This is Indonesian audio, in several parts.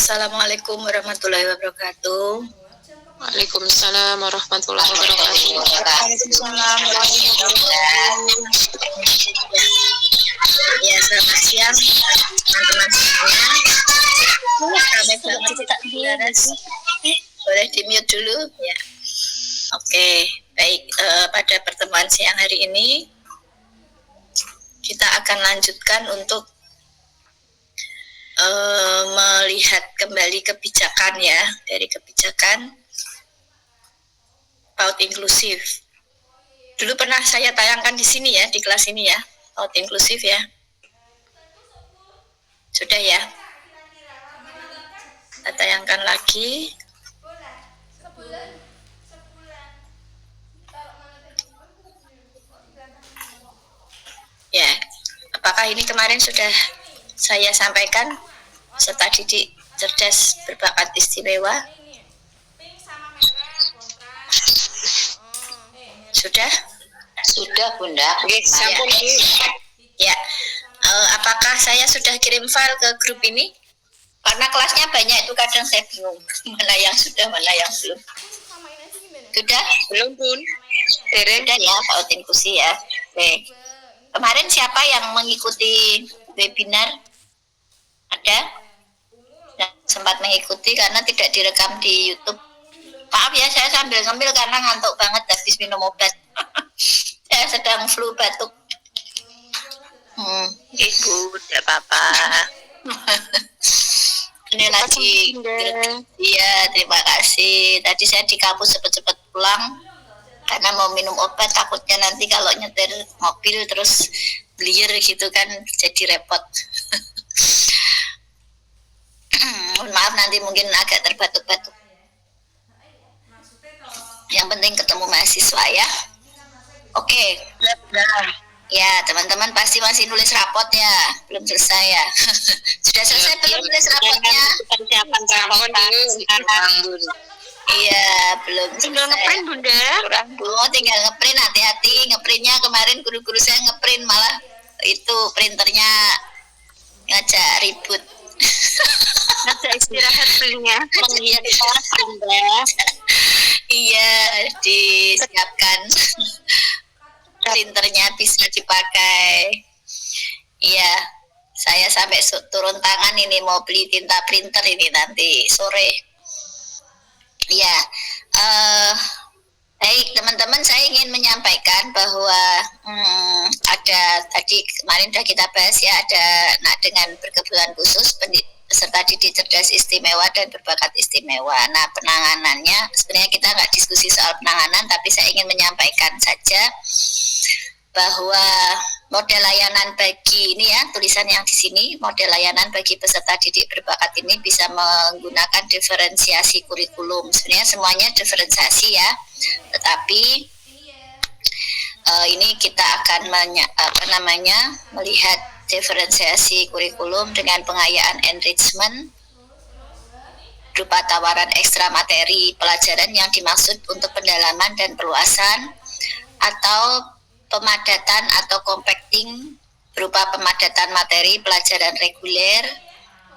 Assalamualaikum warahmatullahi wabarakatuh. Waalaikumsalam warahmatullahi wabarakatuh. Waalaikumsalam warahmatullahi wabarakatuh. Ya, selamat siang teman-teman semua. Kami boleh di-mute dulu ya. Oke, baik. Pada pertemuan siang hari ini kita akan lanjutkan untuk melihat kembali kebijakan ya, dari kebijakan PAUD inklusif. Dulu pernah saya tayangkan di sini ya, di kelas ini ya, PAUD inklusif ya. Sudah ya? Kita tayangkan lagi. Ya, apakah ini kemarin sudah saya sampaikan peserta didik cerdas berbakat istimewa? Sudah? Sudah, Bunda. Sampun. Ya. Apakah saya sudah kirim file ke grup ini? Karena kelasnya banyak itu kadang saya bingung mana yang sudah, mana yang belum. Sudah? Belum, Bun. Sudah ya, Pak Inklusi ya. Oke. Kemarin siapa yang mengikuti webinar? Ada? Yang sempat mengikuti karena tidak direkam di YouTube. Maaf ya, saya sambil ngemil karena ngantuk banget habis minum obat. Saya sedang flu batuk. Ibu, tidak apa-apa. Ini lagi. Iya, terima kasih. Tadi saya di kampus cepat-cepat pulang karena mau minum obat, takutnya nanti kalau nyetir mobil terus belier gitu kan jadi repot. Mohon maaf nanti mungkin agak terbatuk-batuk. Yang penting ketemu mahasiswa ya. Oke. Ya, teman-teman pasti masih nulis rapot ya. Belum selesai ya. Sudah selesai belum nulis rapotnya? Persiapan rapot dulu. Iya, belum selesai. Tinggal ngeprint, Bunda. Oh, tinggal ngeprint, hati-hati. Ngeprintnya kemarin guru-guru saya ngeprint malah itu printernya ngajak ribut. Ngajak istirahat printnya. Menghidupkan Bunda. Iya, disiapkan. Printernya bisa dipakai. Iya, saya sampai turun tangan ini mau beli tinta printer ini nanti sore. Iya, baik teman-teman, saya ingin menyampaikan bahwa ada tadi kemarin sudah kita bahas ya, ada dengan berkebutuhan khusus peserta didik cerdas istimewa dan berbakat istimewa. Nah, penanganannya sebenarnya kita nggak diskusi soal penanganan, tapi saya ingin menyampaikan saja bahwa model layanan bagi ini ya, tulisan yang di sini, model layanan bagi peserta didik berbakat ini bisa menggunakan diferensiasi kurikulum. Sebenarnya semuanya diferensiasi ya, tetapi ini kita akan melihat diferensiasi kurikulum dengan pengayaan enrichment berupa tawaran ekstra materi pelajaran yang dimaksud untuk pendalaman dan perluasan, atau pemadatan atau compacting berupa pemadatan materi pelajaran reguler,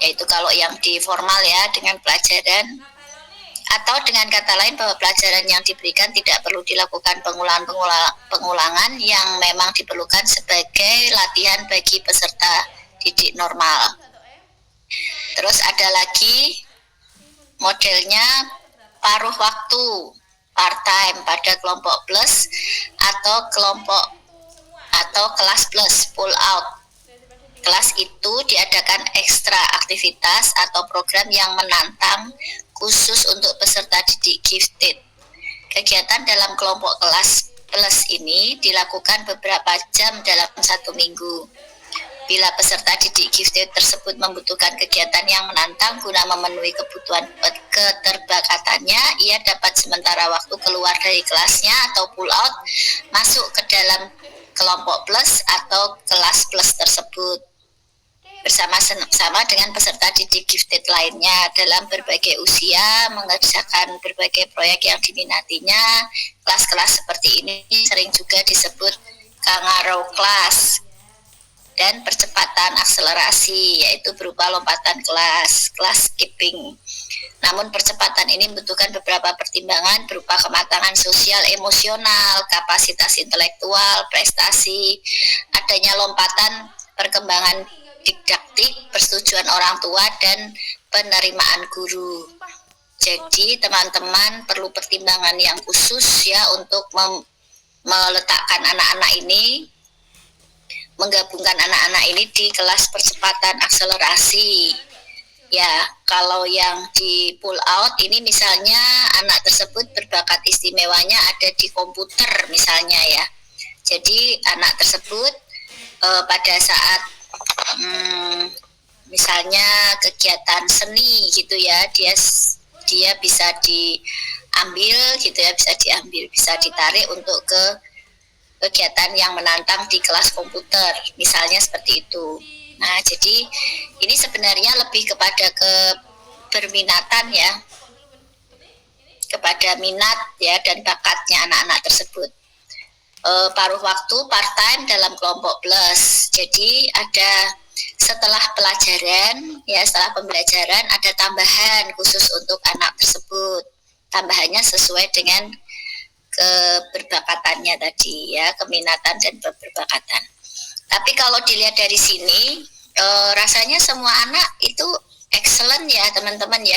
yaitu kalau yang di formal ya dengan pelajaran, atau dengan kata lain bahwa pelajaran yang diberikan tidak perlu dilakukan pengulangan yang memang diperlukan sebagai latihan bagi peserta didik normal. Terus ada lagi modelnya paruh waktu part-time pada kelompok plus atau kelas plus pull out. Kelas itu diadakan ekstra aktivitas atau program yang menantang khusus untuk peserta didik gifted. Kegiatan dalam kelompok kelas plus ini dilakukan beberapa jam dalam 1 minggu. Bila peserta didik gifted tersebut membutuhkan kegiatan yang menantang guna memenuhi kebutuhan keterbakatannya, ia dapat sementara waktu keluar dari kelasnya atau pull out, masuk ke dalam kelompok plus atau kelas plus tersebut bersama-sama dengan peserta didik gifted lainnya dalam berbagai usia, mengerjakan berbagai proyek yang diminatinya. Kelas-kelas seperti ini sering juga disebut kangaroo class. dan percepatan akselerasi, yaitu berupa lompatan kelas skipping. Namun percepatan ini membutuhkan beberapa pertimbangan berupa kematangan sosial, emosional, kapasitas intelektual, prestasi, adanya lompatan, perkembangan didaktik, persetujuan orang tua, dan penerimaan guru. Jadi teman-teman perlu pertimbangan yang khusus ya untuk meletakkan anak-anak ini, menggabungkan anak-anak ini di kelas percepatan akselerasi. Ya, kalau yang di pull out ini misalnya anak tersebut berbakat istimewanya ada di komputer misalnya ya. Jadi anak tersebut pada saat misalnya kegiatan seni gitu ya, dia bisa diambil gitu ya, bisa ditarik untuk ke kegiatan yang menantang di kelas komputer misalnya seperti itu. Nah, jadi ini sebenarnya lebih kepada keberminatan ya, kepada minat ya dan bakatnya anak-anak tersebut. Paruh waktu part time dalam kelompok plus. Jadi ada setelah pelajaran ya, setelah pembelajaran ada tambahan khusus untuk anak tersebut. Tambahannya sesuai dengan keberbakatannya tadi ya, keminatan dan keberbakatan. Tapi kalau dilihat dari sini rasanya semua anak itu excellent ya teman-teman ya.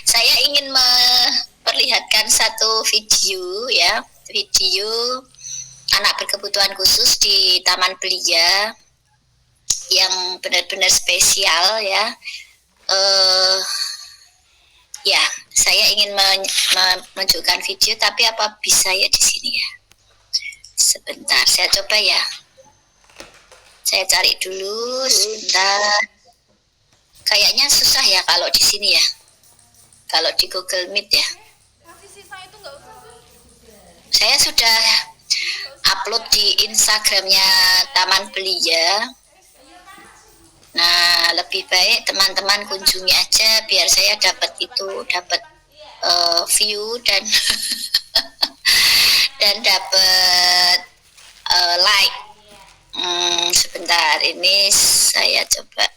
Saya ingin memperlihatkan satu video ya, video anak berkebutuhan khusus di Taman Belia yang benar-benar spesial ya. Ya, saya ingin menunjukkan video, tapi apa bisa ya di sini ya? Sebentar, saya coba ya. Saya cari dulu sebentar. Kayaknya susah ya kalau di sini ya. Kalau di Google Meet ya. Saya sudah upload di Instagramnya Taman Belia. Nah, lebih baik teman-teman kunjungi aja biar saya dapat view dan dan dapat like. Sebentar, ini saya coba.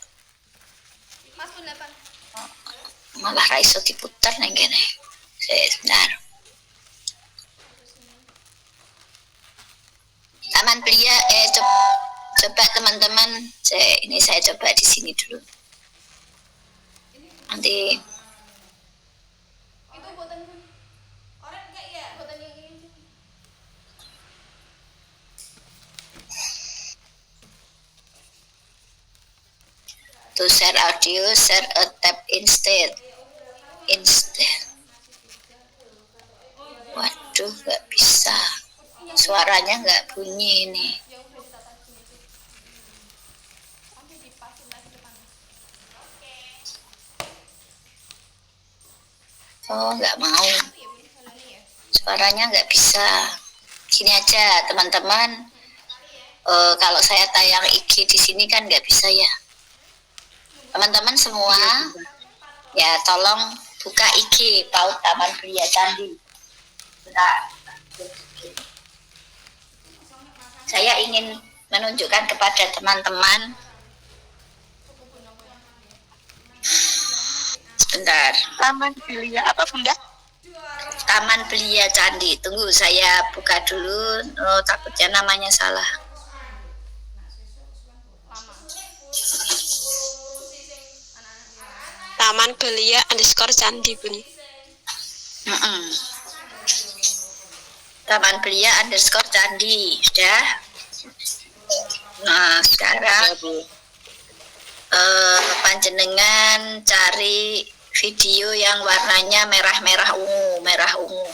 Malah raiso diputar neng kene. Sebentar. Taman Belia, coba teman-teman, saya coba di sini dulu. Nanti to share audio, share a tab instead. Waduh, nggak bisa. Suaranya nggak bunyi ini. Oh, nggak mau. Suaranya nggak bisa. Gini aja, teman-teman. Kalau saya tayang IG di sini kan nggak bisa ya. Teman-teman semua, ya tolong buka IG PAUD Taman Belia Candi. Bentar. Saya ingin menunjukkan kepada teman-teman. Sebentar. Taman Belia apa Bunda? Taman Belia Candi. Tunggu, saya buka dulu. Takutnya namanya salah. Taman Belia _Candi Bun. Taman Belia _Candi. Sudah. Nah, sekarang panjenengan cari video yang warnanya merah ungu.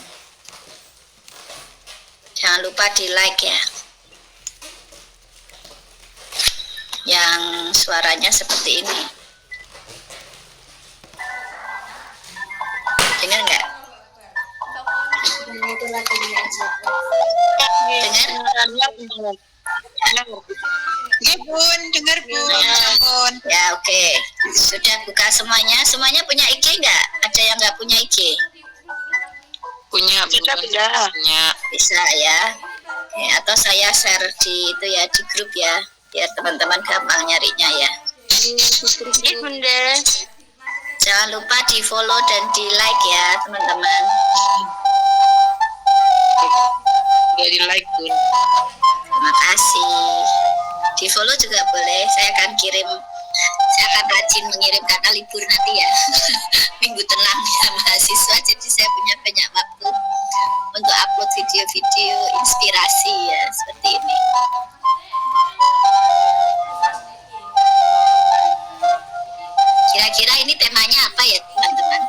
Jangan lupa di like ya. Yang suaranya seperti ini. Dengar nggak? Dengar? Iya Bun, dengar Bun. Ya oke. Sudah buka semuanya. Semuanya punya IG nggak? Ada yang nggak punya IG? Punya Bunda. Bisa ya. Atau saya share di itu ya, di grup ya. biar teman-teman gampang nyarinya ya. Iya bunda. Jangan lupa di follow dan di like ya teman-teman. Gak di like bun. Terima kasih. Di follow juga boleh. Saya akan rajin mengirim karena libur nanti ya. Minggu tenang ya mahasiswa, jadi saya punya banyak waktu untuk upload video-video inspirasi ya seperti ini. Kira-kira ini temanya apa ya teman-teman?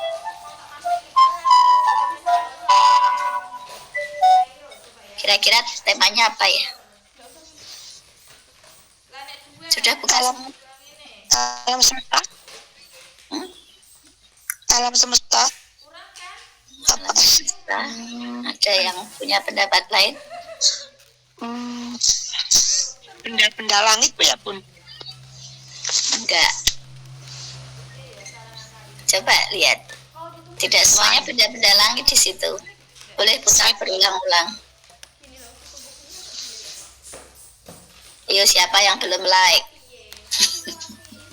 Kira-kira temanya apa ya? Sudah buka? Alam semesta. Alam semesta. Alam semesta. Ada yang punya pendapat lain? Benda-benda langit ya bun. Enggak. Coba lihat. Tidak semuanya benda-benda langit di situ. Boleh putar berulang-ulang. Ayo, siapa yang belum like?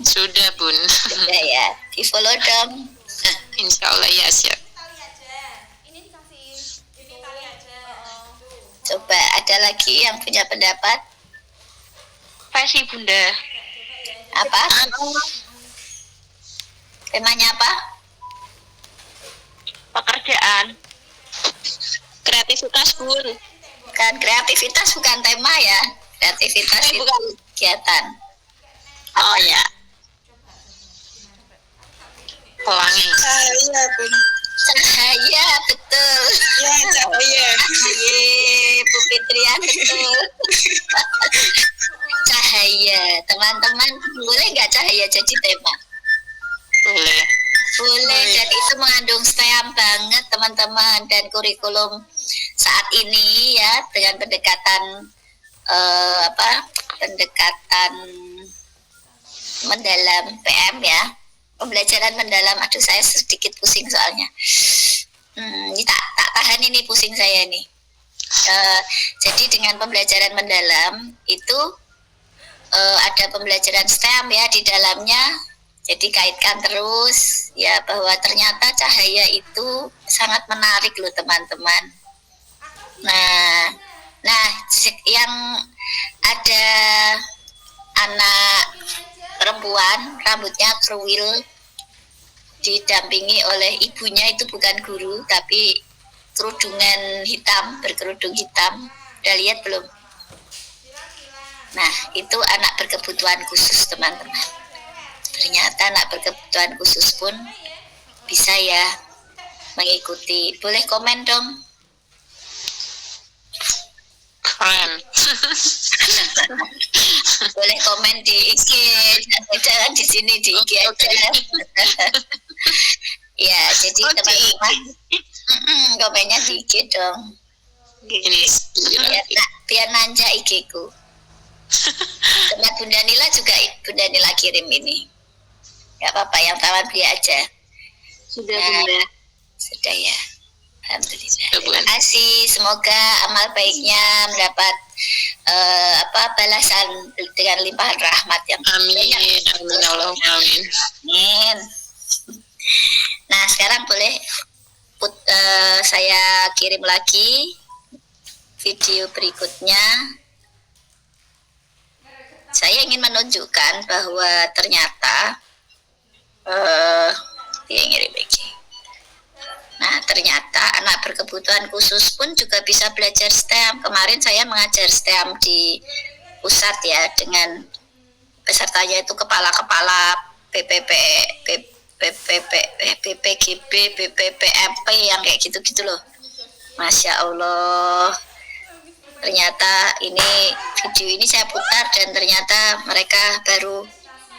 Sudah bun. Sudah ya. Di follow dong. Insya Allah ya siap. Coba ada lagi yang punya pendapat? Apa sih bunda? Apa? Temanya apa? Pekerjaan. Kreativitas bun. Bukan kreativitas, bukan tema ya. Kreativitas itu Bukan. kegiatan. Oh ya. Pelangi. Cahaya bun. Cahaya, betul. Ya cahaya. Yeay, Bu Fitrian betul. Cahaya. Teman-teman, boleh nggak cahaya jadi tema? Boleh. Boleh, dan itu mengandung STEM banget teman-teman, dan kurikulum saat ini ya dengan pendekatan pendekatan mendalam PM ya, pembelajaran mendalam. Aduh, saya sedikit pusing soalnya. Ini tak tahan ini pusing saya nih. Jadi dengan pembelajaran mendalam itu ada pembelajaran STEM ya di dalamnya. Jadi kaitkan terus ya bahwa ternyata cahaya itu sangat menarik loh teman-teman. Nah, yang ada anak perempuan rambutnya kruwil didampingi oleh ibunya, itu bukan guru tapi kerudungan hitam, berkerudung hitam. Udah lihat belum? Nah, itu anak berkebutuhan khusus teman-teman. Ternyata anak berkebutuhan khusus pun bisa ya mengikuti. Boleh komen dong? Keren. Boleh komen di IG, jangan di sini, di IG aja. Ya, jadi teman-teman, komennya di IG dong. Ini Biar nanja IG ku. Sama Bunda Nila juga, Bunda Nila kirim ini. Gak apa-apa, yang taman beli aja. sudah bunda. Sudah ya. Alhamdulillah. Terima kasih. Semoga amal baiknya mendapat balasan dengan limpahan rahmat yang Amin. Amin Allahumma amin. Amin. Nah, sekarang boleh saya kirim lagi video berikutnya. Saya ingin menunjukkan bahwa ternyata dia ngirim lagi. Nah, ternyata anak berkebutuhan khusus pun juga bisa belajar STEM. Kemarin saya mengajar STEM di pusat ya, dengan pesertanya itu kepala-kepala BPGB, BPPMP yang kayak gitu-gitu loh. Masya Allah. Ternyata ini video ini saya putar dan ternyata mereka baru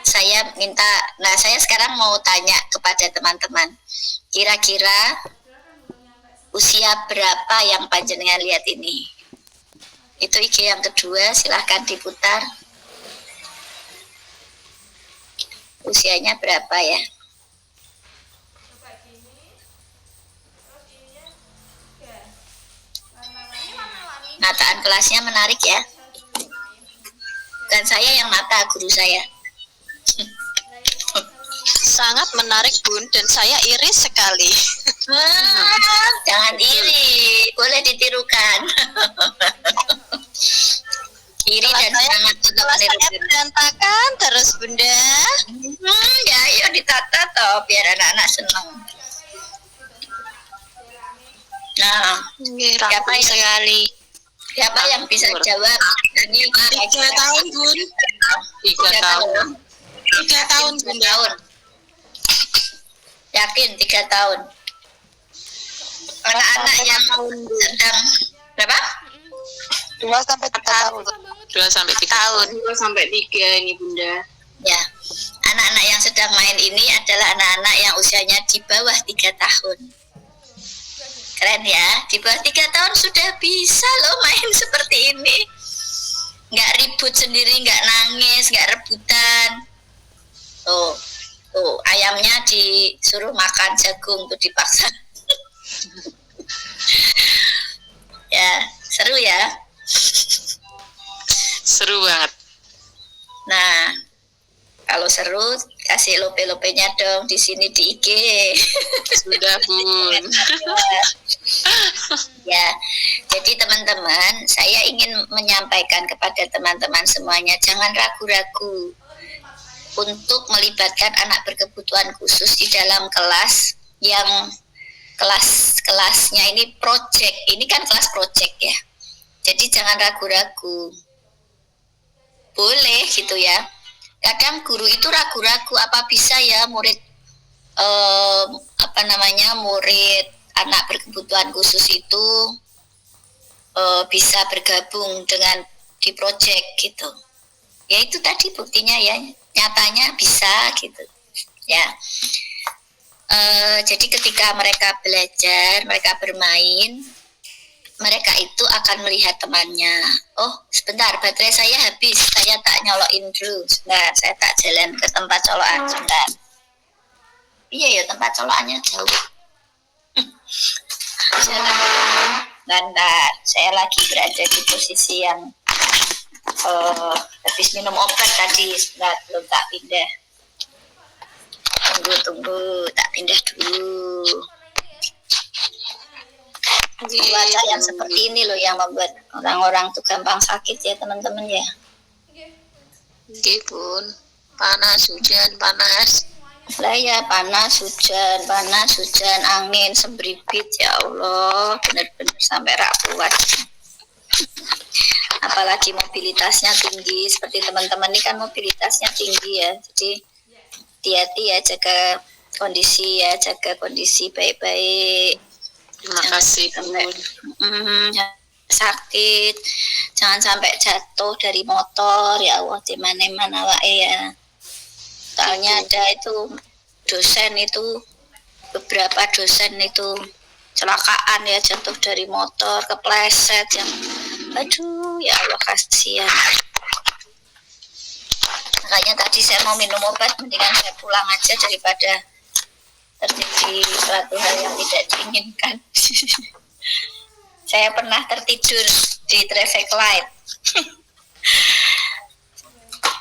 saya minta. Nah, saya sekarang mau tanya kepada teman-teman, kira-kira usia berapa yang panjenengan lihat ini? Itu IG yang kedua, silahkan diputar. Usianya berapa ya? Penataan kelasnya menarik ya. bukan saya yang nata, guru saya. Sangat menarik Bun, dan saya iris sekali. Jangan iri, boleh ditirukan. Iri dan semangat untuk Kelas saya menirukan. berantakan terus Bunda. Ya, ayo ditata toh biar anak-anak senang. Nah, siapa yang sekali. siapa yang bisa jawab? Ini 3 tahun Bun. 3 tahun. 3 tahun Tiga Bunda. tahun. Yakin 3 tahun. Anak-anak yang sedang berapa? 2 sampai 3 tahun. 2 sampai 3 tahun. 2 sampai 3 ini Bunda. Ya, anak-anak yang sedang main ini adalah anak-anak yang usianya di bawah 3 tahun. Keren ya, di bawah 3 tahun sudah bisa loh main seperti ini. Nggak ribut sendiri, nggak nangis, nggak rebutan. Tuh, ayamnya disuruh makan jagung tuh dipaksa. Ya, seru ya. Seru banget. Nah, kalau seru kasih lope-lopenya dong di sini di IG. Sudah Bun. Ya, jadi teman-teman, saya ingin menyampaikan kepada teman-teman semuanya, jangan ragu-ragu untuk melibatkan anak berkebutuhan khusus di dalam kelas yang kelasnya ini project. Ini kan kelas project ya. Jadi jangan ragu-ragu. Boleh gitu ya. Kadang guru itu ragu-ragu apa bisa ya murid murid anak berkebutuhan khusus itu bisa bergabung dengan di project gitu. Ya itu tadi buktinya ya, nyatanya bisa gitu. Ya. Jadi ketika mereka belajar, mereka bermain, mereka itu akan melihat temannya. Oh, sebentar, baterai saya habis. Saya tak nyolokin dulu. Sebentar, saya tak jalan ke tempat colokan. Sebentar. Iya ya, tempat colokannya jauh. Bentar, saya lagi berada di posisi yang habis minum obat tadi. Sebentar, belum tak pindah. Tunggu, tak pindah dulu. Cuaca yang seperti ini loh yang membuat orang-orang tuh gampang sakit ya teman-teman ya. Oke Bun. Panas, hujan, panas. Lah ya panas, hujan, angin, sembribit ya Allah, benar-benar sampai rak kuat. Apalagi mobilitasnya tinggi, seperti teman-teman ini kan mobilitasnya tinggi ya. Jadi hati-hati ya, jaga kondisi baik-baik. Terima kasih Bun. Sakit, jangan sampai jatuh dari motor ya Allah, di mana-mana wae ya. Soalnya ada itu beberapa dosen itu celakaan ya, jatuh dari motor, kepleset yang aduh ya Allah kasihan. Makanya tadi saya mau minum obat, mendingan saya pulang aja daripada terjadi suatu hal yang tidak diinginkan. Saya pernah tertidur di traffic light.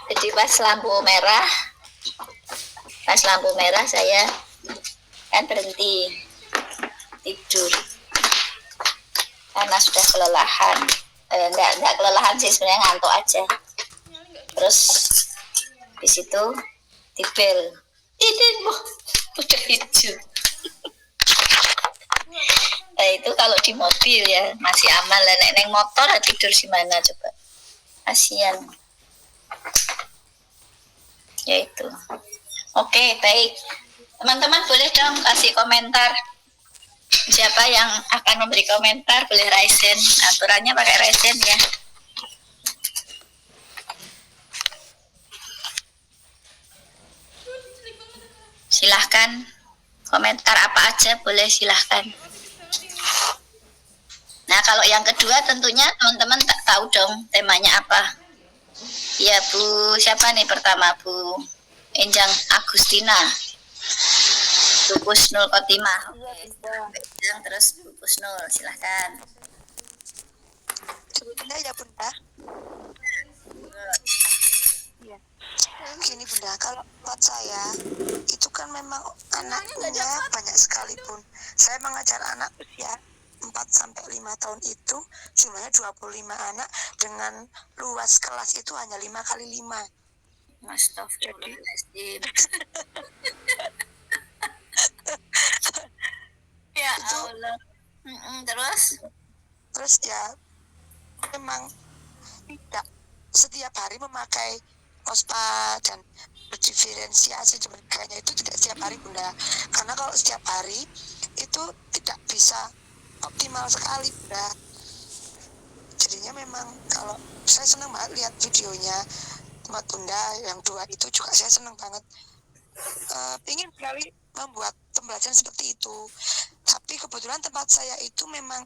Jadi pas lampu merah saya kan berhenti tidur karena sudah kelelahan. Enggak kelelahan sih, sebenarnya ngantuk aja. Terus di situ dibel, ini udah hijau. Nah, itu kalau di mobil ya masih aman lah, nek motor tidur di mana coba, kasihan. Ya itu. Oke, baik. Teman-teman boleh dong kasih komentar. Siapa yang akan memberi komentar boleh raise hand. Aturannya pakai raise hand ya. Silahkan komentar apa aja boleh, silahkan. Nah kalau yang kedua tentunya teman-teman tak tahu dong temanya apa. Ya Bu, siapa nih pertama Bu? Enjang Agustina, Bu Kusnul Khotimah. Enjang terus Bu Kusnul, silahkan. Sebenarnya ya Bunda. Gini Bunda, kalau buat saya itu kan memang anaknya banyak sekali Bun. Saya mengajar anak usia 4 sampai 5 tahun itu jumlahnya 25 anak dengan luas kelas itu hanya 5 kali 5. Astagfirullahaladzim. Ya Itu Allah. Terus ya memang tidak setiap hari memakai OSPA dan berdiferensiasi dan sebagainya itu tidak setiap hari Bunda, karena kalau setiap hari itu tidak bisa optimal sekali Bunda. Jadinya memang kalau saya senang banget lihat videonya tempat Bunda yang 2 itu juga saya senang banget, ingin sekali membuat pembelajaran seperti itu. Tapi kebetulan tempat saya itu memang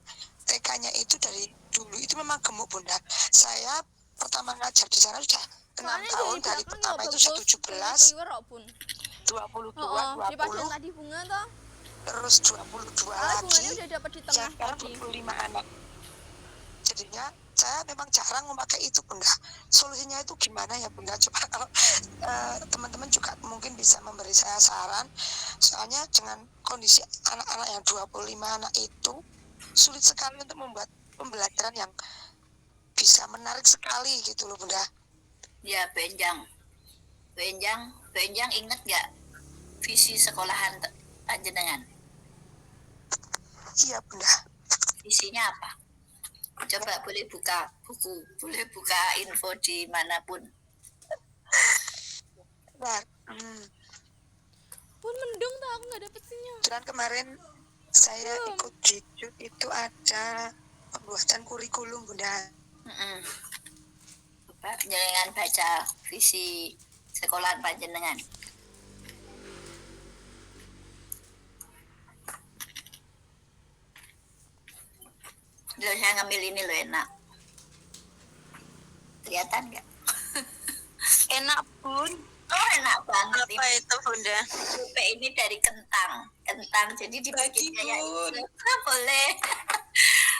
TK-nya itu dari dulu itu memang gemuk Bunda. Saya pertama ngajar di sana sudah 6 tahun, dari pertama itu 17, 22, 20, tadi bunga toh. terus 22 lagi, Bunganya udah dapat di tengah yang sekarang tadi. 25 anak. Jadinya saya memang jarang memakai itu Bunda. Solusinya itu gimana ya Bunda? Coba kalau teman-teman juga mungkin bisa memberi saya saran. Soalnya dengan kondisi anak-anak yang 25 anak itu sulit sekali untuk membuat pembelajaran yang bisa menarik sekali gitu loh Bunda. ya Benjang inget gak visi sekolahan panjenengan? Iya Bunda. Visinya apa? Coba boleh buka buku, boleh buka info di manapun. Nah, Pun mendung tuh, aku nggak dapet sinyal. dan kemarin saya ikut di YouTube itu ada pembuatan kurikulum Bunda. Coba jenengan baca visi sekolahan panjenengan. Loh, saya ngambil ini loh, enak. Kelihatan nggak? Enak Bun. Oh, enak banget. Apa itu Bunda? Keripik ini dari kentang, jadi dibikin Bagi, kayak Bun. itu. Boleh.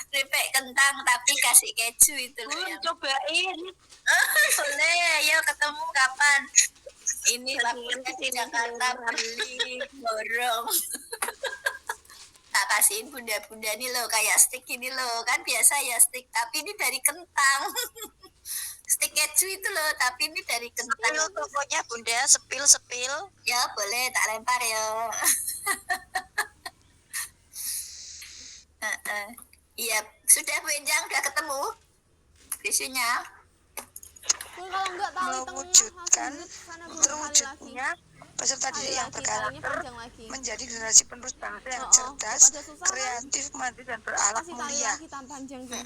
Keripik kentang tapi kasih keju itu loh Bun, yang. cobain. Boleh, ayo ketemu kapan? Ini waktunya di Jakarta beli borong. Tak kasihin bunda-bunda nih loh, kayak stick ini loh, kan biasa ya stick, tapi ini dari kentang. Stick keju itu loh, tapi ini dari kentang. Sepil pokoknya Bunda, sepil. Ya boleh, tak lempar ya. Iya, sudah Bu Enjang, udah ketemu visinya. Pun kalau nggak tahu di tengah, Mewujudkan aku sana belum kali lagi. terwujudnya peserta didik yang Kali berkarakter panjang lagi. menjadi generasi penerus bangsa yang cerdas, Pada susah kan? kreatif, mandiri dan berakhlak Kasih kali mulia. lagi tambah panjang tuh.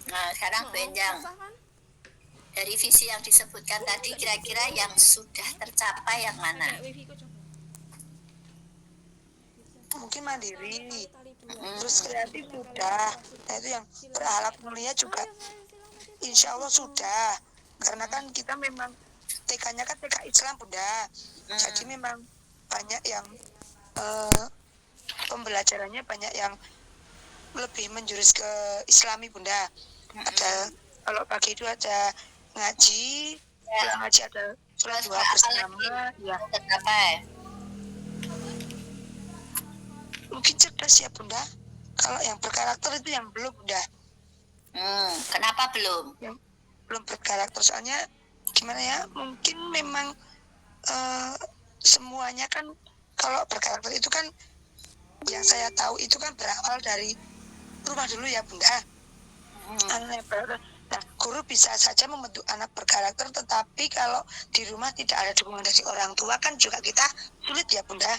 Nah, sekarang Bu Enjang, Susah kan? dari visi yang disebutkan tadi kira-kira yang sudah tercapai yang mana? Mungkin mandiri, terus kreatif sudah, nah itu yang berakhlak mulia juga insya Allah sudah, karena kan kita memang TK-nya kan TK Islam Bunda, jadi memang banyak yang pembelajarannya banyak yang lebih menjurus ke Islami Bunda. Ada kalau pagi itu ada ngaji, pulang ngaji ada sholat duha bersama, ya Tercapai. mungkin cerdas ya Bunda. Kalau yang berkarakter itu yang belum Bunda, Kenapa belum? yang belum berkarakter soalnya gimana ya, mungkin memang semuanya kan kalau berkarakter itu kan yang saya tahu itu kan berawal dari rumah dulu ya Bunda. Nah, guru bisa saja membentuk anak berkarakter, tetapi kalau di rumah tidak ada dukungan dari orang tua kan juga kita sulit ya Bunda.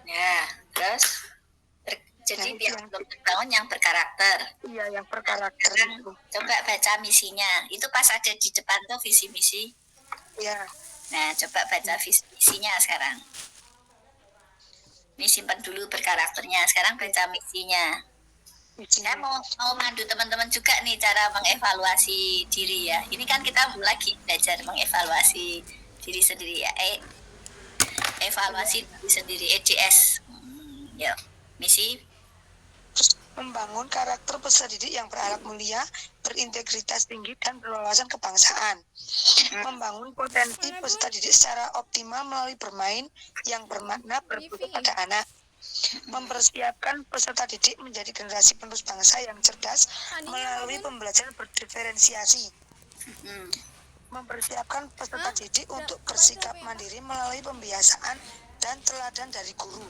Ya, terus jadi Nah, biar yang- belum terbangun yang berkarakter. Iya, yang berkarakter Sekarang itu. coba baca misinya. Itu pas ada di depan tuh visi misi. Ya, Nah, coba baca visi misinya sekarang. Ini simpan dulu berkarakternya. Sekarang baca misinya. Saya mau mandu teman-teman juga nih cara mengevaluasi diri ya. Ini kan kita lagi belajar mengevaluasi diri sendiri ya. Evaluasi diri sendiri, EDS. Yuk, misi. membangun karakter peserta didik yang berakhlak mulia, berintegritas tinggi, dan berwawasan kebangsaan. Membangun potensi peserta didik secara optimal melalui bermain yang bermakna berpusat pada anak. Mempersiapkan peserta didik menjadi generasi penerus bangsa yang cerdas melalui pembelajaran berdiferensiasi. Mempersiapkan peserta didik untuk bersikap mandiri melalui pembiasaan dan teladan dari guru.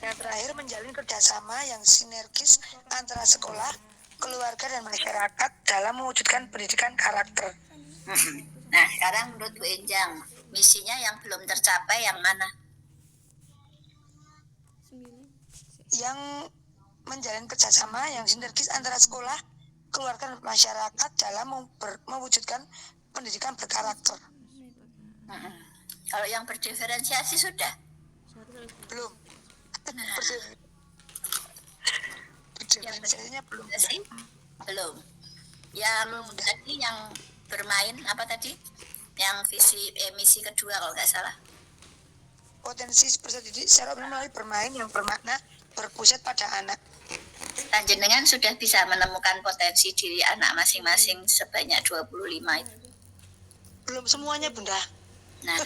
Yang terakhir, menjalin kerjasama yang sinergis antara sekolah, keluarga, dan masyarakat dalam mewujudkan pendidikan karakter. Nah, sekarang menurut Bu Enjang, misinya yang belum tercapai yang mana? Yang menjalin kerjasama yang sinergis antara sekolah, keluarga, dan masyarakat dalam mewujudkan pendidikan berkarakter. Kalau yang berdiferensiasi sudah? Belum. Berdiferensiasinya belum. Belum. Yang tadi yang bermain apa tadi? Yang misi kedua kalau nggak salah. Potensi peserta didik secara umum melalui bermain yang bermakna berpusat pada anak. Panjenengan sudah bisa menemukan potensi diri anak masing-masing sebanyak 25 itu. Belum semuanya, Bunda. Nah,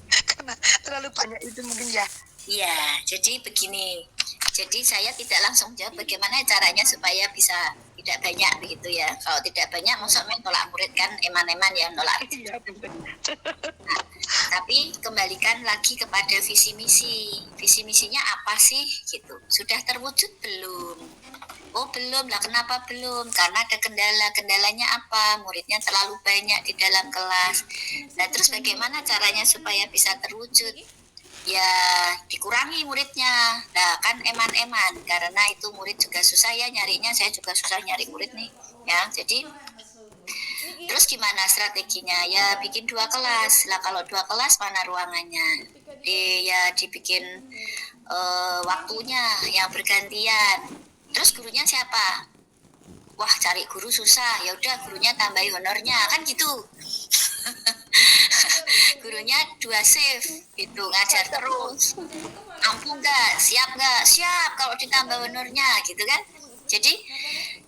Karena terlalu banyak itu mungkin ya. iya, jadi begini. Jadi saya tidak langsung jawab bagaimana caranya supaya bisa tidak banyak begitu ya. Kalau tidak banyak, maksud nolak murid kan eman-eman ya nolak. Nah, tapi kembalikan lagi kepada visi misi. Visi misinya apa sih gitu? Sudah terwujud belum? Oh belum lah, kenapa belum? Karena ada kendala. Kendalanya apa? Muridnya terlalu banyak di dalam kelas. Nah terus bagaimana caranya supaya bisa terwujud? Ya dikurangi muridnya. Nah kan eman-eman, karena itu murid juga susah ya nyarinya. Saya juga susah nyari murid nih ya. Jadi terus gimana strateginya? Ya bikin 2 kelas lah. Kalau 2 kelas mana ruangannya? Ya dibikin waktunya yang bergantian. Terus gurunya siapa? Wah cari guru susah. Ya udah gurunya tambahi honornya kan gitu. Gurunya 2 shift gitu, ngajar terus. Mampu nggak? Siap nggak? Siap kalau ditambah honornya gitu kan. Jadi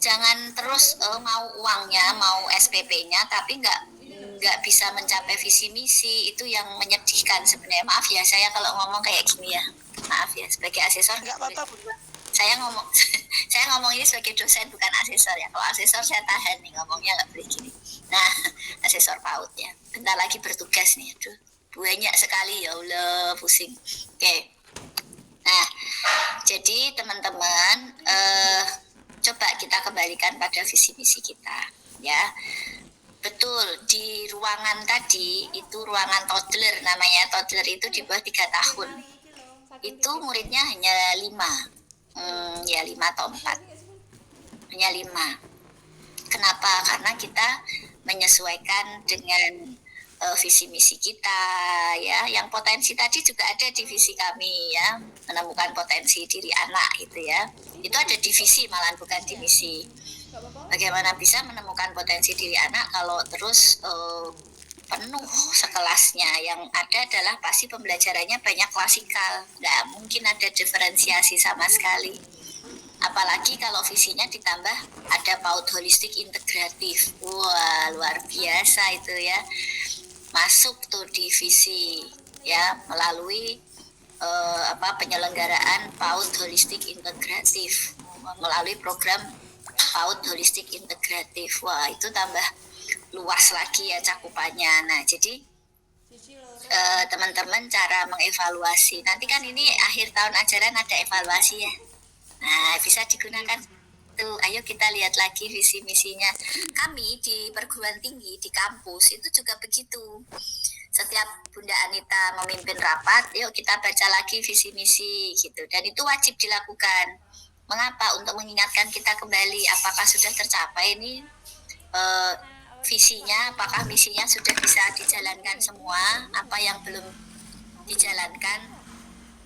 jangan terus mau uangnya, mau SPP-nya, tapi nggak bisa mencapai visi misi. Itu yang menyedihkan sebenarnya. Maaf ya saya kalau ngomong kayak gini ya. Maaf ya sebagai asesor. Nggak apa-apa, Bu. Saya ngomong ini sebagai dosen bukan asesor ya. Kalau asesor saya tahan nih ngomongnya nggak boleh gini. Nah asesor PAUD ya. Bentar lagi bertugas nih. Aduh banyak sekali ya Allah pusing. Oke. Nah jadi teman-teman coba kita kembalikan pada visi misi kita ya. Betul, di ruangan tadi itu ruangan toddler, namanya toddler itu di bawah 3 tahun. Itu muridnya hanya 5. Ya 5 atau 4. Hanya 5. Kenapa? Karena kita menyesuaikan dengan visi misi kita ya. Yang potensi tadi juga ada di visi kami ya, menemukan potensi diri anak gitu ya. Itu ada di visi malahan bukan di misi. Bagaimana bisa menemukan potensi diri anak kalau terus penuh sekelasnya? Yang ada adalah pasti pembelajarannya banyak klasikal, nggak mungkin ada diferensiasi sama sekali. Apalagi kalau visinya ditambah ada PAUD holistik integratif. Wah luar biasa itu ya, masuk tuh di visi ya melalui penyelenggaraan PAUD holistik integratif melalui program PAUD holistik integratif. Wah itu tambah luas lagi ya cakupannya. Nah jadi teman-teman cara mengevaluasi nanti kan ini akhir tahun ajaran ada evaluasi ya. Nah bisa digunakan tuh. Ayo kita lihat lagi visi misinya. Kami di perguruan tinggi di kampus itu juga begitu. Setiap Bunda Anita memimpin rapat, yuk kita baca lagi visi misi gitu. Dan itu wajib dilakukan. Mengapa? Untuk mengingatkan kita kembali apakah sudah tercapai ini visinya, apakah misinya sudah bisa dijalankan semua, apa yang belum dijalankan,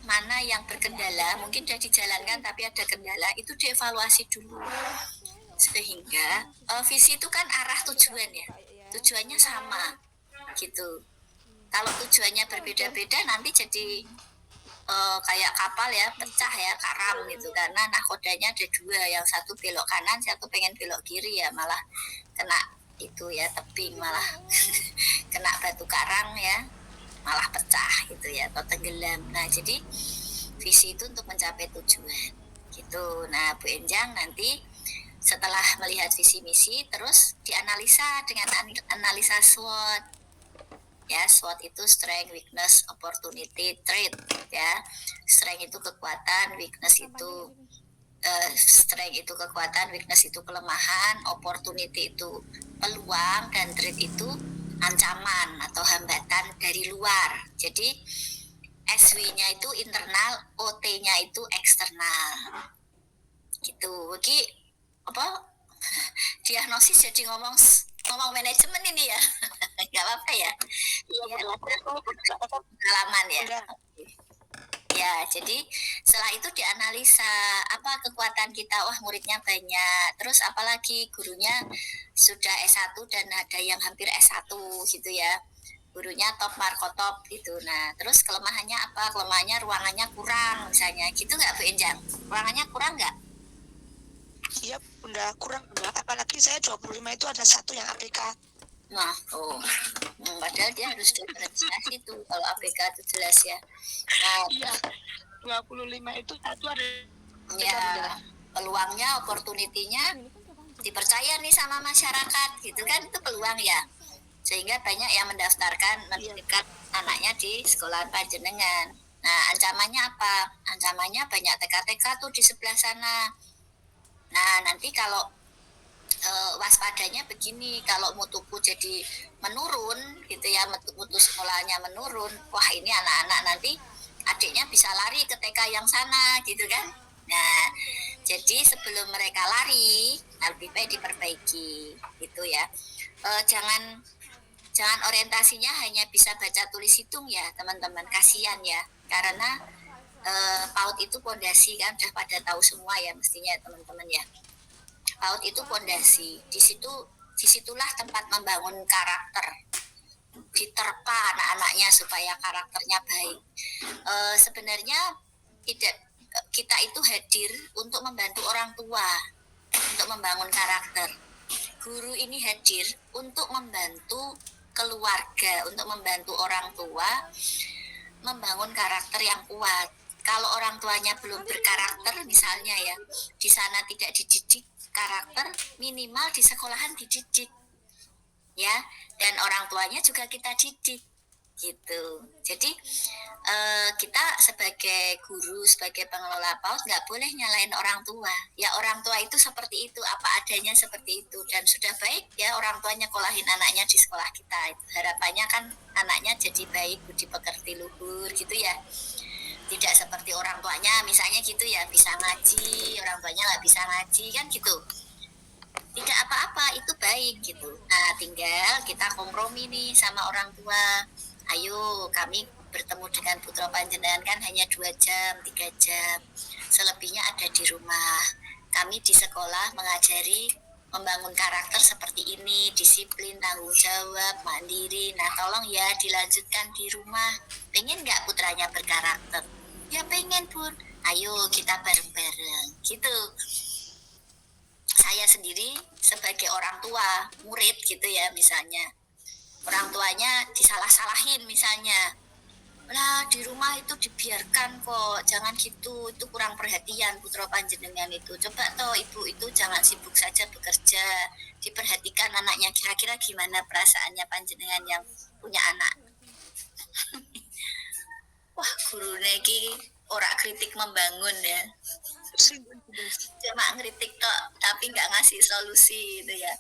mana yang berkendala, mungkin sudah dijalankan tapi ada kendala, itu dievaluasi dulu. Sehingga visi itu kan arah tujuan ya, tujuannya sama gitu. Kalau tujuannya berbeda-beda nanti jadi kayak kapal ya, pecah ya, karam gitu, karena nakodanya ada dua, yang satu belok kanan, satu pengen belok kiri ya, malah kena itu ya, tebing, malah kena batu karang ya, malah pecah gitu ya, atau tenggelam. Nah jadi visi itu untuk mencapai tujuan gitu. Nah Bu Enjang nanti setelah melihat visi misi terus dianalisa dengan analisa SWOT ya. SWOT itu strength, weakness, opportunity, threat ya. Strength itu kekuatan, weakness itu strength itu kekuatan, weakness itu kelemahan, opportunity itu peluang, dan threat itu ancaman atau hambatan dari luar. Jadi SW-nya itu internal, OT-nya itu eksternal. Gitu. Oke, apa? Diagnosis jadi ngomong manajemen ini ya. Enggak apa-apa ya. Iya, pengalaman ya. Ya, jadi setelah itu dianalisa apa kekuatan kita. Wah, muridnya banyak. Terus apalagi gurunya sudah S1 dan ada yang hampir S1 gitu ya. Gurunya top markotop gitu. Nah, terus kelemahannya apa? Kelemahannya ruangannya kurang misalnya. Gitu nggak Bu Enjang? Ruangannya kurang nggak? Iya Bunda, kurang Bunda. Apalagi saya 25 itu ada satu yang APK. Nah, padahal dia harus diferensiasi tuh kalau APK itu jelas ya. Nah, Iya, 25 itu satu ada. ya, peluangnya, opportunity-nya dipercaya nih sama masyarakat gitu kan, itu peluang ya. Sehingga banyak yang mendaftarkan menitipkan anaknya di sekolahan panjenengan. Nah, ancamannya apa? Ancamannya banyak TK-TK tuh di sebelah sana. Nah, nanti kalau waspadanya begini, kalau mutuku jadi menurun gitu ya, mutu sekolahnya menurun, wah ini anak-anak nanti adiknya bisa lari ke TK yang sana gitu kan. Nah, jadi sebelum mereka lari, lebih baik diperbaiki gitu ya. Jangan orientasinya hanya bisa baca tulis hitung ya teman-teman, kasihan ya, karena PAUD itu pondasi kan, udah pada tahu semua ya mestinya teman-teman ya. PAUD itu pondasi, disitulah tempat membangun karakter, diterpa anak-anaknya supaya karakternya baik. Sebenarnya tidak, kita itu hadir untuk membantu orang tua untuk membangun karakter. Guru ini hadir untuk membantu keluarga, untuk membantu orang tua membangun karakter yang kuat. Kalau orang tuanya belum berkarakter misalnya ya, di sana tidak dididik karakter, minimal di sekolahan dididik ya, dan orang tuanya juga kita didik gitu. Jadi kita sebagai guru, sebagai pengelola PAUD nggak boleh nyalain orang tua ya. Orang tua itu seperti itu, apa adanya seperti itu, dan sudah baik ya orang tuanya nyekolahin anaknya di sekolah kita. Itu harapannya kan anaknya jadi baik, budi pekerti, luhur gitu ya. Tidak seperti orang tuanya misalnya gitu ya, bisa ngaji, orang tuanya nggak bisa ngaji kan gitu. Tidak apa-apa, itu baik gitu. Nah, tinggal kita kompromi nih sama orang tua. Ayo, kami bertemu dengan putra panjenengan kan hanya 2 jam, 3 jam. Selebihnya ada di rumah. Kami di sekolah mengajari membangun karakter seperti ini, disiplin, tanggung jawab, mandiri. Nah, tolong ya dilanjutkan di rumah. Pengen nggak putranya berkarakter? Ya pengen Bun. Ayo kita bareng-bareng gitu. Saya sendiri sebagai orang tua murid gitu ya, misalnya orang tuanya disalah-salahin misalnya, lah di rumah itu dibiarkan kok, jangan gitu, itu kurang perhatian putra panjenengan itu. Coba toh ibu itu jangan sibuk saja bekerja, diperhatikan anaknya, kira-kira gimana perasaannya panjenengan yang punya anak. Wah, guru neki ora kritik membangun ya, cuma ngeritik tok tapi nggak ngasih solusi gitu ya.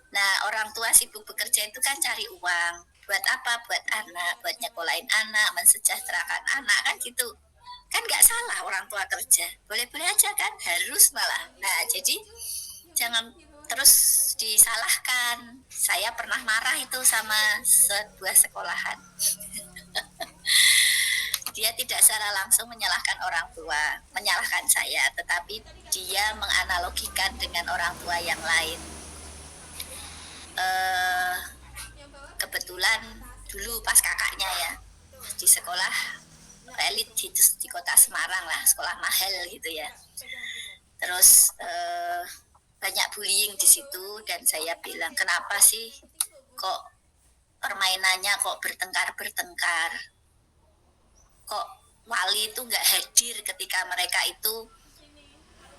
Nah, orang tua sibuk bekerja itu kan cari uang. Buat apa? Buat anak, buat nyekolahin anak, mensejahterakan anak kan gitu. Kan nggak salah orang tua kerja, boleh-boleh aja kan, harus malah. Nah, jadi jangan terus disalahkan. Saya pernah marah itu sama sebuah sekolahan. Dia tidak secara langsung menyalahkan orang tua, menyalahkan saya, tetapi dia menganalogikan dengan orang tua yang lain. Kebetulan dulu pas kakaknya ya di sekolah elit di kota Semarang lah, sekolah mahal gitu ya. Terus banyak bullying di situ, dan saya bilang, kenapa sih kok permainannya kok bertengkar, kok wali itu nggak hadir ketika mereka itu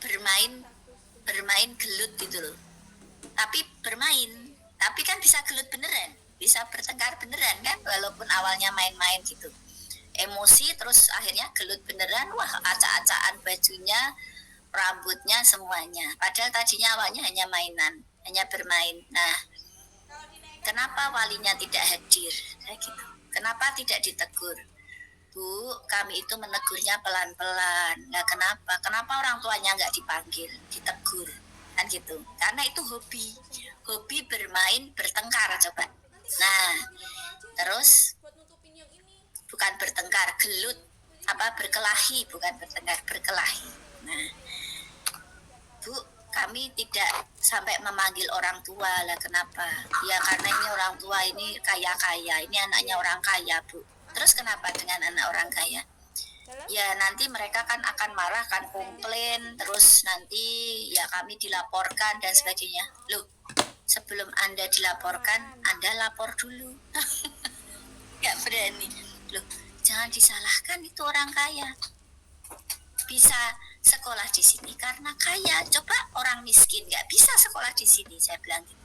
bermain gelut gitu loh. Tapi tapi kan bisa gelut beneran, bisa bertengkar beneran kan, walaupun awalnya main-main gitu, emosi terus akhirnya gelut beneran. Wah, acak-acakan bajunya, rambutnya, semuanya, padahal tadinya awalnya hanya mainan, hanya bermain. Nah, kenapa walinya tidak hadir? Gitu. Kenapa tidak ditegur? Bu, kami itu menegurnya pelan-pelan. Nah, kenapa orang tuanya nggak dipanggil, ditegur, kan gitu? Karena itu hobi bermain, bertengkar coba. Nah, terus bukan bertengkar, gelut, berkelahi, bukan bertengkar, berkelahi. Nah, Bu, kami tidak sampai memanggil orang tua lah. Kenapa? Ya karena ini orang tua ini kaya-kaya, ini anaknya orang kaya, Bu. Terus kenapa dengan anak orang kaya? Ya nanti mereka kan akan marah, kan komplain, terus nanti ya kami dilaporkan dan sebagainya. Loh, sebelum Anda dilaporkan, Anda lapor dulu. Gak berani. Loh, jangan disalahkan, itu orang kaya. Bisa sekolah di sini karena kaya. Coba orang miskin nggak bisa sekolah di sini, saya bilang gitu.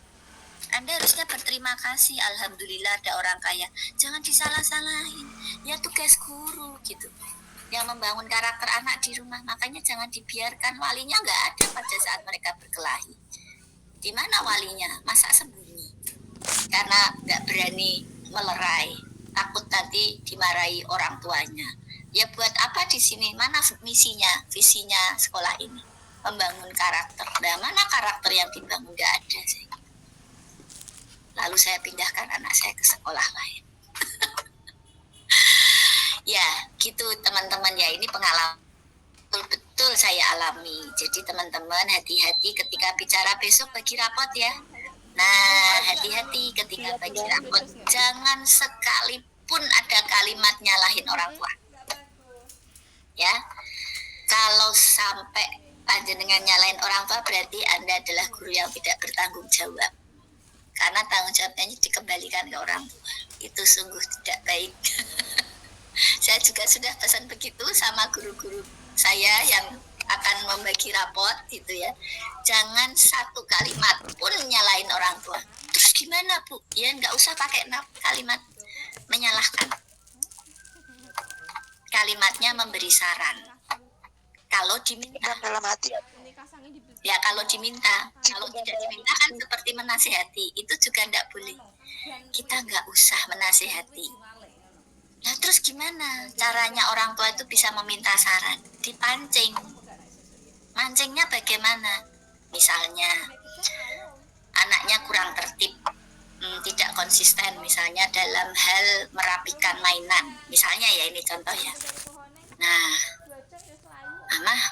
Anda harusnya berterima kasih, alhamdulillah ada orang kaya. Jangan disalah-salahin. Ya tugas guru gitu, yang membangun karakter anak di rumah. Makanya jangan dibiarkan, walinya nggak ada pada saat mereka berkelahi. Di mana walinya? Masa sembunyi? Karena nggak berani melerai, takut nanti dimarahi orang tuanya. Ya buat apa di sini? Mana misinya, visinya sekolah ini? Membangun karakter. Nah, mana karakter yang dibangun? Nggak ada sih. Lalu saya pindahkan anak saya ke sekolah lain. Ya, gitu teman-teman ya, ini pengalaman betul saya alami. Jadi teman-teman hati-hati ketika bicara besok bagi rapot ya. Nah, hati-hati ketika bagi rapot. Jangan sekalipun ada kalimat nyalahin orang tua. Ya, kalau sampai panjenengan nyalahin orang tua, berarti Anda adalah guru yang tidak bertanggung jawab. Karena tanggung jawabnya dikembalikan ke orang tua. Itu sungguh tidak baik. Saya juga sudah pesan begitu sama guru-guru saya yang akan membagi rapot gitu ya. Jangan satu kalimat pun nyalain orang tua. Terus gimana, Bu? Ya nggak usah pakai kalimat menyalahkan. Kalimatnya memberi saran. Kalau diminta. Dalam hati. Ya kalau diminta. Kalau tidak diminta kan seperti menasihati. Itu juga nggak boleh. Kita nggak usah menasihati. Nah terus gimana caranya orang tua itu bisa meminta saran? Dipancing. Mancingnya bagaimana? Misalnya anaknya kurang tertib, tidak konsisten misalnya dalam hal merapikan mainan. Misalnya ya, ini contoh ya. Nah,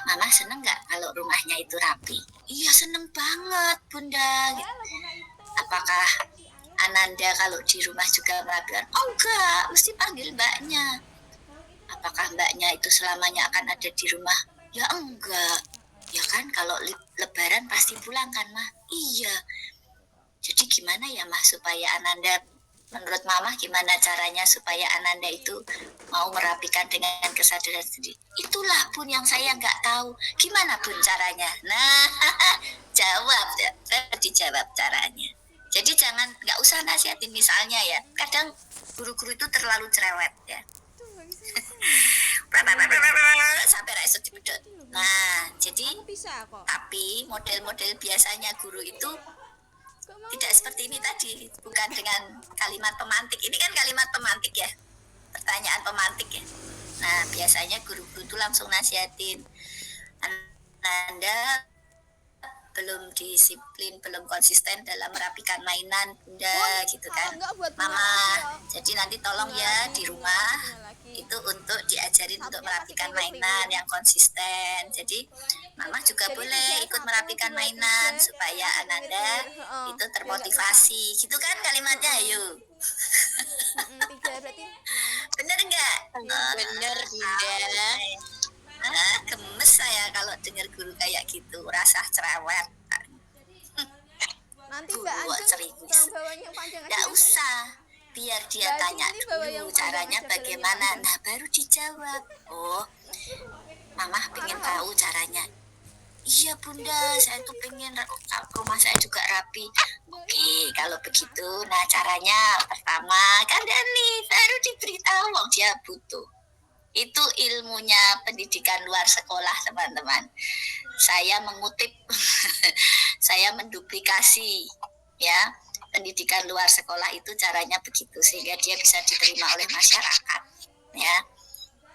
Mama seneng nggak kalau rumahnya itu rapi? Iya seneng banget Bunda. Apakah Ananda kalau di rumah juga merapikan? Oh enggak, mesti panggil mbaknya. Apakah mbaknya itu selamanya akan ada di rumah? Ya enggak. Ya kan kalau lebaran pasti pulang kan Mah? Iya. Jadi gimana ya Mah supaya Ananda, menurut Mama gimana caranya supaya Ananda itu mau merapikan dengan kesadaran sendiri? Itulah Bun yang saya nggak tahu. Gimana Bun caranya? Nah, jawab, dijawab caranya. Jadi jangan, nggak usah nasihatin misalnya ya. Kadang guru-guru itu terlalu cerewet ya. Sampai rasa dipedot. Nah, jadi tapi model-model biasanya guru itu tidak seperti ini tadi, bukan dengan kalimat pemantik. Ini kan kalimat pemantik ya, pertanyaan pemantik ya. Nah, biasanya guru-guru itu langsung nasihatin. Anda belum disiplin, belum konsisten dalam merapikan mainan Bunda gitu kan. Mama, jadi nanti tolong ya di rumah itu untuk diajarin untuk merapikan mainan yang konsisten. Jadi Mama juga boleh ikut merapikan mainan supaya Ananda itu termotivasi gitu kan kalimatnya. Ayo Tiga berarti 6. Bener nggak? Bener, Bunda. Gemes saya kalau dengar guru kayak gitu, rasa cerewet. Nanti Tuh, Mbak buat Anjeng serius. yang bawanya yang panjang Nggak aja. usah, biar dia Mbak tanya Anjeng ini bawa yang dulu panjang caranya aja, bagaimana. balonnya Nah, baru dijawab. Oh, Mama pengen tahu caranya. Iya Bunda, saya tuh pengen rumah saya juga rapi. Oke, kalau begitu, nah caranya pertama kan nih baru diberitahu, wong dia butuh. Itu ilmunya pendidikan luar sekolah, teman-teman. Saya mengutip, saya menduplikasi, ya. Pendidikan luar sekolah itu caranya begitu sehingga dia bisa diterima oleh masyarakat, ya.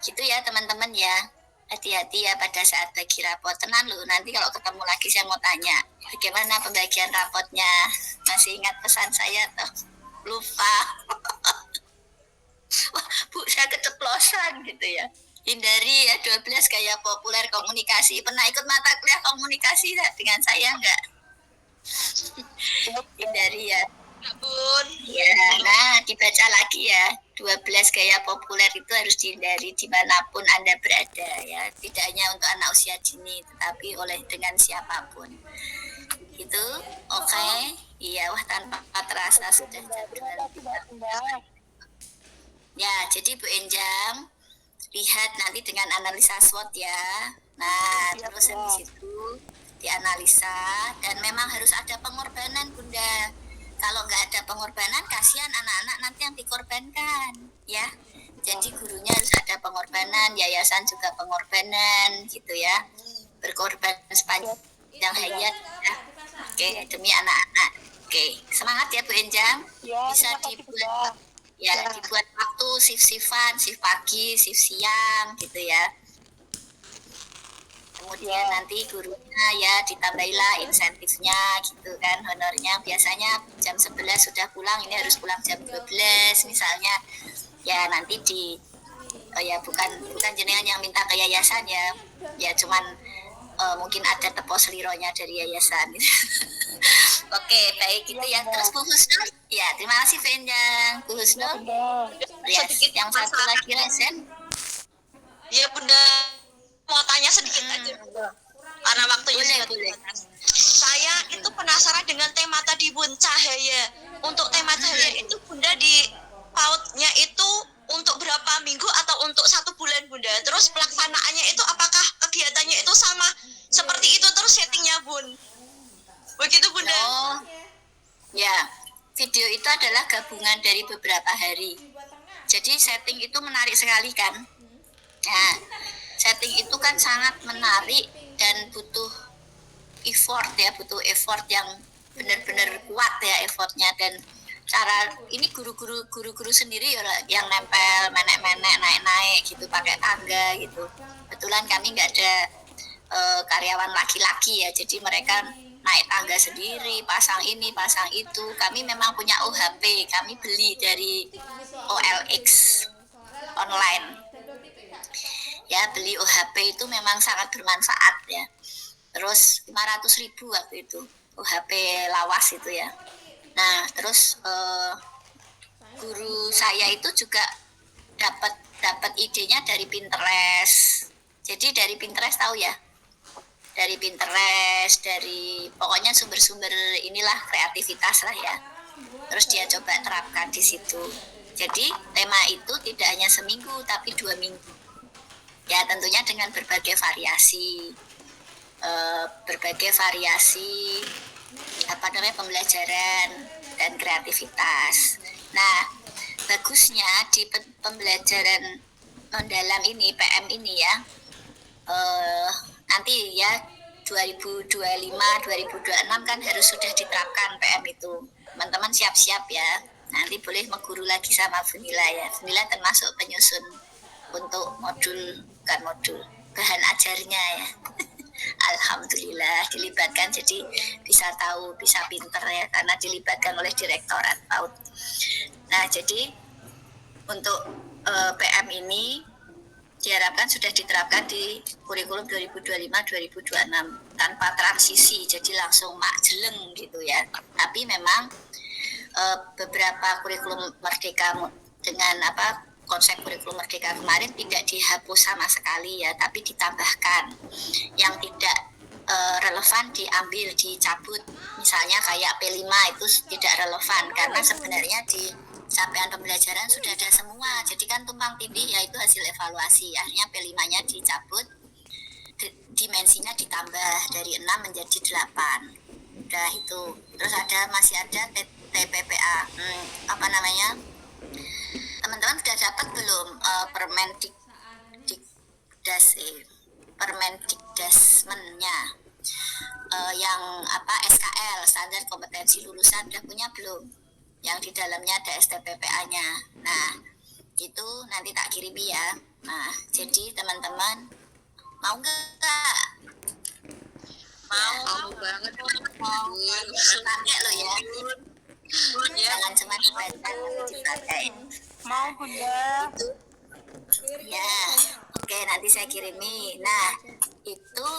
Gitu ya teman-teman ya. Hati-hati ya pada saat bagi rapot. Tenang loh, nanti kalau ketemu lagi saya mau tanya bagaimana pembagian rapotnya. Masih ingat pesan saya toh? Lupa. Wah, Bu, saya keceplosan gitu ya. Hindari ya 12 gaya populer komunikasi. Pernah ikut mata kuliah komunikasi dengan saya enggak? Hindari ya. Bun. Ya, nah dibaca lagi ya. 12 gaya populer itu harus dihindari dimanapun Anda berada ya. Tidak hanya untuk anak usia dini, tetapi oleh dengan siapapun. Itu oke. Iya, wah tanpa terasa sudah jam 12. Ya, jadi Bu Enjang, lihat nanti dengan analisa SWOT ya. Nah, terus habis itu dianalisa dan memang harus ada pengorbanan Bunda. Kalau nggak ada pengorbanan, kasihan anak-anak nanti yang dikorbankan, ya. Jadi gurunya harus ada pengorbanan, yayasan juga pengorbanan, gitu ya. Berkorban sepanjang hayat, ya. Oke, demi anak-anak. Oke, semangat ya Bu Enjang. Bisa dibuat, ya, dibuat waktu shift-shiftan, shift pagi, shift siang, gitu ya. Kemudian nanti gurunya ya ditambahilah insentifnya gitu kan, honornya biasanya jam 11 sudah pulang, ini harus pulang jam 12 misalnya. Ya nanti ya bukan jenengan yang minta ke yayasan ya. Ya cuman mungkin ada tepos lironya dari yayasan gitu. Oke, baik itu ya. Terus Bu Husnul, ya terima kasih Venjang. Bu Husnul, ya, yang satu lagi Resen. Iya Bunda, mau tanya sedikit aja karena waktunya sudah terbatas. Saya itu penasaran dengan tema tadi Bun, cahaya. Untuk tema cahaya itu Bunda di pautnya itu untuk berapa minggu atau untuk 1 bulan Bunda? Terus pelaksanaannya itu apakah kegiatannya itu sama seperti itu terus settingnya Bun? Begitu Bunda? Oh, ya, video itu adalah gabungan dari beberapa hari. Jadi setting itu menarik sekali kan? Nah, setting itu kan sangat menarik dan butuh effort ya, butuh effort yang benar-benar kuat ya effortnya. Dan cara ini guru-guru sendiri ya yang nempel menek-menek naik-naik gitu pakai tangga gitu. Kebetulan kami nggak ada karyawan laki-laki ya, jadi mereka naik tangga sendiri, pasang ini, pasang itu. Kami memang punya OHP, kami beli dari OLX online. Ya, beli OHP itu memang sangat bermanfaat ya. Terus 500.000 waktu itu OHP lawas itu ya. Nah, terus guru saya itu juga dapat idenya dari Pinterest. Jadi dari Pinterest tahu ya? Dari Pinterest, dari pokoknya sumber-sumber inilah kreativitas lah ya. Terus dia coba terapkan di situ. Jadi tema itu tidak hanya seminggu tapi 2 minggu. Ya tentunya dengan berbagai variasi pembelajaran dan kreativitas. Nah, bagusnya di pembelajaran mendalam ini, PM ini ya, nanti ya 2025-2026 kan harus sudah diterapkan PM itu. Teman-teman siap-siap ya. Nanti boleh mengguru lagi sama Funila ya. Funila termasuk penyusun untuk bahan ajarnya ya. Alhamdulillah dilibatkan, jadi bisa tahu, bisa pinter ya karena dilibatkan oleh Direktorat PAUD. Nah jadi untuk PM ini diharapkan sudah diterapkan di kurikulum 2025-2026 tanpa transisi, jadi langsung mak jeleng gitu ya. Tapi memang beberapa kurikulum merdeka dengan konsep kurikulum merdeka kemarin tidak dihapus sama sekali ya, tapi ditambahkan yang tidak relevan diambil, dicabut. Misalnya kayak P5 itu tidak relevan karena sebenarnya di capaian pembelajaran sudah ada semua, jadi kan tumpang tindih, yaitu hasil evaluasi. Akhirnya P5-nya dicabut, dimensinya ditambah dari 6 menjadi 8. Udah itu. Terus masih ada TPPA. Teman-teman sudah dapat belum Permendikdasmennya? Yang SKL, standar kompetensi lulusan, udah punya belum? Yang di dalamnya ada STPPA-nya. Nah, itu nanti tak kirimi ya. Nah, jadi teman-teman mau nggak? Mau banget. Pakai lo ya. Jangan cuma dibaca, dipakai. Mau Bunda. Ya, oke, nanti saya kirimi. Nah, itu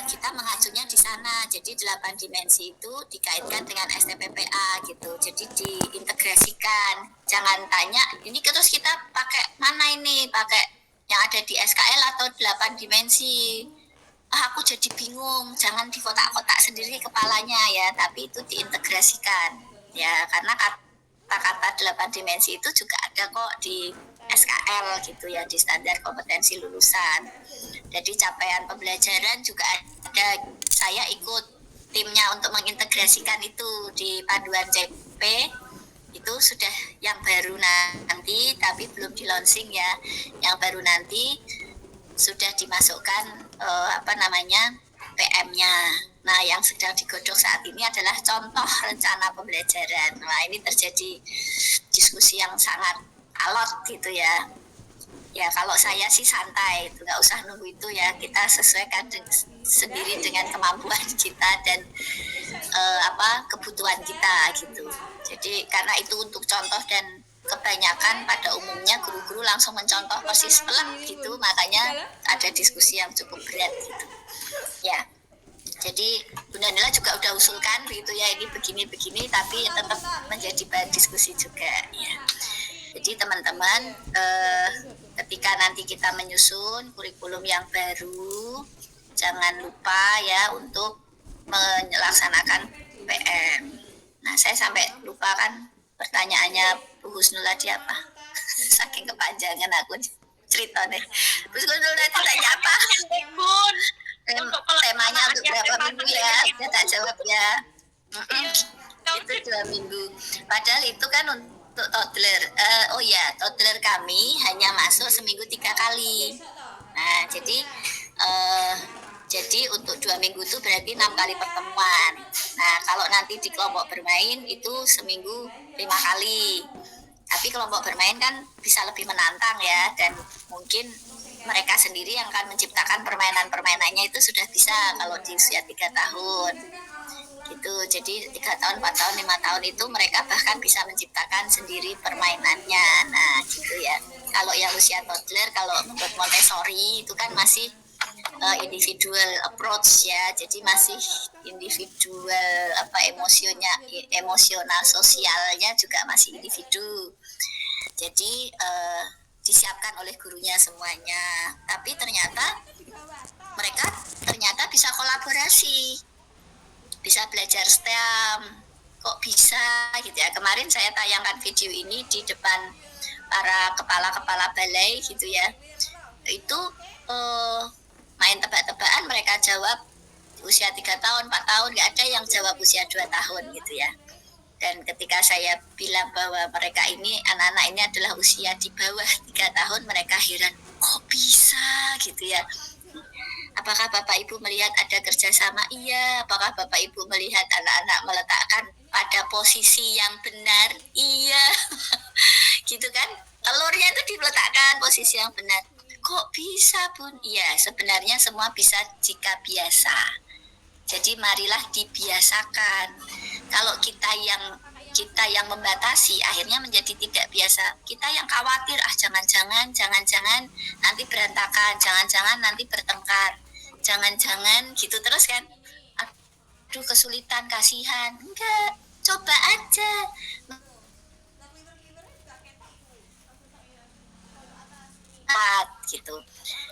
kita mengacunya di sana. Jadi 8 dimensi itu dikaitkan dengan STPPA gitu. Jadi diintegrasikan. Jangan tanya, ini terus kita pakai mana ini? Pakai yang ada di SKL atau 8 dimensi? Aku jadi bingung. Jangan di kotak-kotak sendiri kepalanya ya, tapi itu diintegrasikan. Ya, karena kata-kata 8 dimensi itu juga ada kok di SKL gitu ya, di standar kompetensi lulusan. Jadi capaian pembelajaran juga ada. Saya ikut timnya untuk mengintegrasikan itu di panduan CP. Itu sudah yang baru nanti, tapi belum di launching ya. Yang baru nanti sudah dimasukkan PM-nya. Nah, yang sedang digodok saat ini adalah contoh rencana pembelajaran. Nah, ini terjadi diskusi yang sangat alot gitu ya. Ya, kalau saya sih santai, itu nggak usah nunggu itu ya. Kita sesuaikan sendiri dengan kemampuan kita dan kebutuhan kita gitu. Jadi karena itu untuk contoh dan kebanyakan pada umumnya guru-guru langsung mencontoh persis pelak gitu, makanya ada diskusi yang cukup berat gitu. Ya. Jadi Bunda Nela juga udah usulkan begitu ya, ini begini-begini, tapi tetap menjadi bahan diskusi juga ya. Jadi teman-teman, ketika nanti kita menyusun kurikulum yang baru, jangan lupa ya untuk melaksanakan PM. Nah, saya sampai lupa kan pertanyaannya Bu Husnul tadi apa? Saking kepanjangan aku cerita deh. Bu Husnul tadi tanya apa? Temanya untuk berapa minggu ya? Saya tak jawab ya. Itu 2 minggu. Padahal itu kan untuk toddler. Toddler kami hanya masuk seminggu 3 kali. Nah, jadi untuk 2 minggu itu berarti 6 kali pertemuan. Nah, kalau nanti di kelompok bermain itu seminggu 5 kali. Tapi kelompok bermain kan bisa lebih menantang ya, dan mungkin mereka sendiri yang akan menciptakan permainan-permainannya itu sudah bisa kalau di usia 3 tahun. Gitu. Jadi 3 tahun, 4 tahun, 5 tahun itu mereka bahkan bisa menciptakan sendiri permainannya. Nah, gitu ya. Kalau yang usia toddler, kalau menurut Montessori itu kan masih individual approach ya, jadi masih individual emosional sosialnya juga masih individu, jadi disiapkan oleh gurunya semuanya. Tapi mereka ternyata bisa kolaborasi, bisa belajar STEM, kok bisa gitu ya. Kemarin saya tayangkan video ini di depan para kepala-kepala balai gitu ya, itu main tebak-tebakan, mereka jawab usia 3 tahun, 4 tahun, nggak ada yang jawab usia 2 tahun gitu ya. Dan ketika saya bilang bahwa mereka ini, anak-anak ini adalah usia di bawah 3 tahun, mereka heran, kok bisa gitu ya. Apakah Bapak Ibu melihat ada kerjasama? Iya. Apakah Bapak Ibu melihat anak-anak meletakkan pada posisi yang benar? Iya. Gitu kan? Telurnya itu diletakkan posisi yang benar. Kok bisa, Bun? Iya, sebenarnya semua bisa jika biasa. Jadi marilah dibiasakan. Kalau kita yang membatasi, akhirnya menjadi tidak biasa. Kita yang khawatir, jangan-jangan nanti berantakan, jangan-jangan nanti bertengkar, jangan-jangan gitu terus kan. Aduh, kesulitan, kasihan. Enggak. Coba aja. Gitu.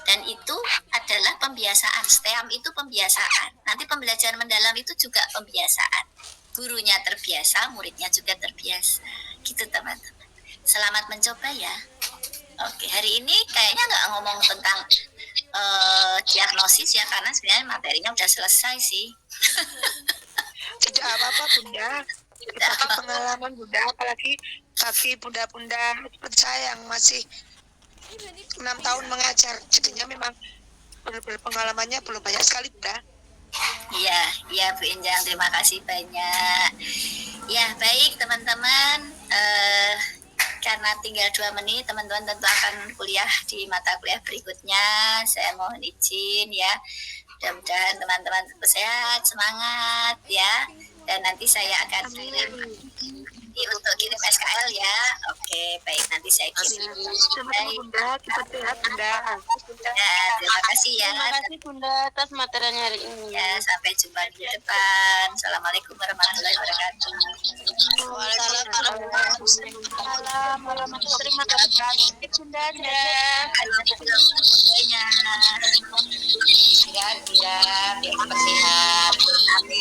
Dan itu adalah pembiasaan. STEAM itu pembiasaan. Nanti pembelajaran mendalam itu juga pembiasaan. Gurunya terbiasa, muridnya juga terbiasa. Gitu teman-teman. Selamat mencoba ya. Oke, hari ini kayaknya nggak ngomong tentang diagnosis ya, karena sebenarnya materinya udah selesai sih. Tidak apa-apa Bunda. Tapi pengalaman Bunda, apalagi bagi bunda-bunda seperti saya yang masih 6 tahun mengajar, jadinya memang benar-benar pengalamannya belum banyak sekali Bunda. Iya Bu Enjang, terima kasih banyak. Ya baik teman-teman, karena tinggal 2 menit, teman-teman tentu akan kuliah di mata kuliah berikutnya. Saya mohon izin ya. Mudah-mudahan teman-teman tetap sehat, semangat ya. Dan nanti saya akan untuk kirim SKL ya. Oke, baik, nanti saya kirim. Baik Bunda, kita sehat Bunda. Ya, terima kasih ya. Terima kasih Bunda atas materinya hari ini. Ya, sampai jumpa di depan. Assalamualaikum warahmatullahi wabarakatuh. Waalaikumsalam warahmatullahi wabarakatuh. Bunda. Sehat, ya, terima kasih. Amin.